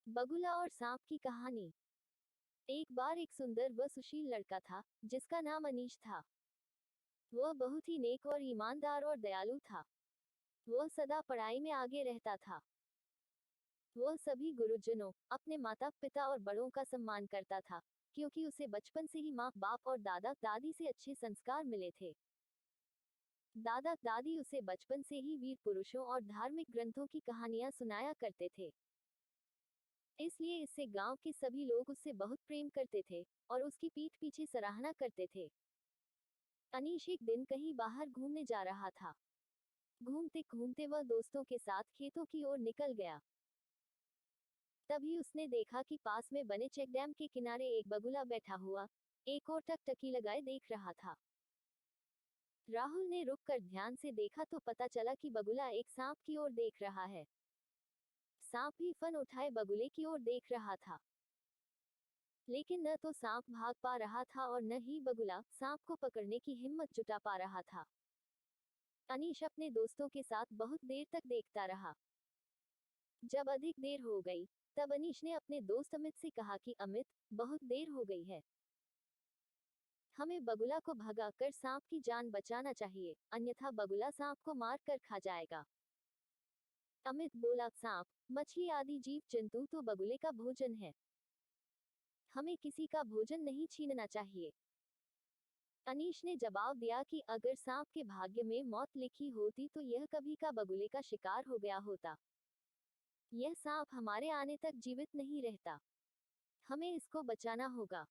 बगुला और सांप की कहानी। एक बार एक सुंदर व सुशील लड़का था जिसका नाम अनीश था। वह बहुत ही नेक और ईमानदार और दयालु था। वह सदा पढ़ाई में आगे रहता था। वह सभी गुरुजनों, अपने माता पिता और बड़ों का सम्मान करता था, क्योंकि उसे बचपन से ही माँ बाप और दादा दादी से अच्छे संस्कार मिले थे। दादा दादी उसे बचपन से ही वीर पुरुषों और धार्मिक ग्रंथों की कहानियां सुनाया करते थे। इसलिए इससे गांव के सभी लोग उससे बहुत प्रेम करते थे और उसकी पीठ पीछे सराहना करते थे। अनीश एक दिन कहीं बाहर घूमने जा रहा था। घूमते घूमते वह दोस्तों के साथ खेतों की ओर निकल गया। तभी उसने देखा कि पास में बने चेक डैम के किनारे एक बगुला बैठा हुआ, एक और टकटकी लगाए देख रहा था। राहुल ने रुककर ध्यान से देखा तो पता चला कि बगुला एक सांप की ओर देख रहा है। सांप भी फन उठाए बगुले की ओर देख रहा था। लेकिन न तो सांप भाग पा रहा था और न ही बगुला सांप को पकड़ने की हिम्मत जुटा पा रहा था। अनीश अपने दोस्तों के साथ बहुत देर तक देखता रहा। जब अधिक देर हो गई, तब अनीश ने अपने दोस्त अमित से कहा कि अमित, बहुत देर हो गई है। हमें बगुला को भगाकर सांप की जान बचाना चाहिए, अन्यथा बगुला सांप को मार कर खा जाएगा। अमित बोला, सांप, मछली आदि जीव जंतु तो बगुले का भोजन है। हमें किसी का भोजन नहीं छीनना चाहिए। अनीश ने जवाब दिया कि अगर सांप के भाग्य में मौत लिखी होती तो यह कभी का बगुले का शिकार हो गया होता। यह सांप हमारे आने तक जीवित नहीं रहता। हमें इसको बचाना होगा।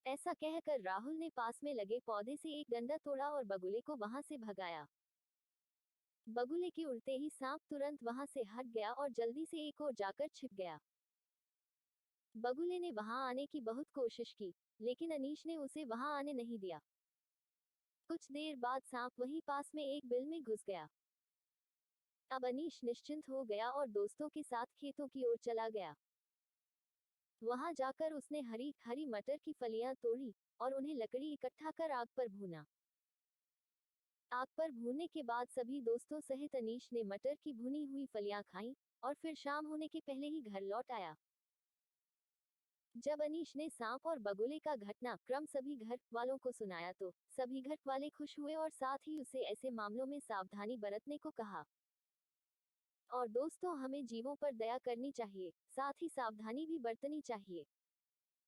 ऐसा कहकर राहुल ने पास में लगे पौधे से एक डंडा तोड़ा और बगुले को वहां से भगाया। बगुले के उड़ते ही सांप तुरंत वहां से हट गया और जल्दी से एक ओर जाकर छिप गया। बगुले ने वहां आने की बहुत कोशिश की, लेकिन अनीश ने उसे वहां आने नहीं दिया। कुछ देर बाद सांप वहीं पास में एक बिल में घुस गया। अब अनीश निश्चिंत हो गया और दोस्तों के साथ खेतों की ओर चला गया। वहां जाकर उसने हरी हरी मटर की फलियां तोड़ी और उन्हें लकड़ी इकट्ठा कर आग पर भूना। आग पर भूनने के बाद सभी दोस्तों सहित अनीश ने मटर की भुनी हुई फलियां खाईं और फिर शाम होने के पहले ही घर लौट आया। जब अनीश ने सांप और बगुले का घटना क्रम सभी घर वालों को सुनाया तो सभी घर वाले खुश हुए और साथ ही उसे ऐसे मामलों में सावधानी बरतने को कहा। और दोस्तों, हमें जीवों पर दया करनी चाहिए, साथ ही सावधानी भी बरतनी चाहिए।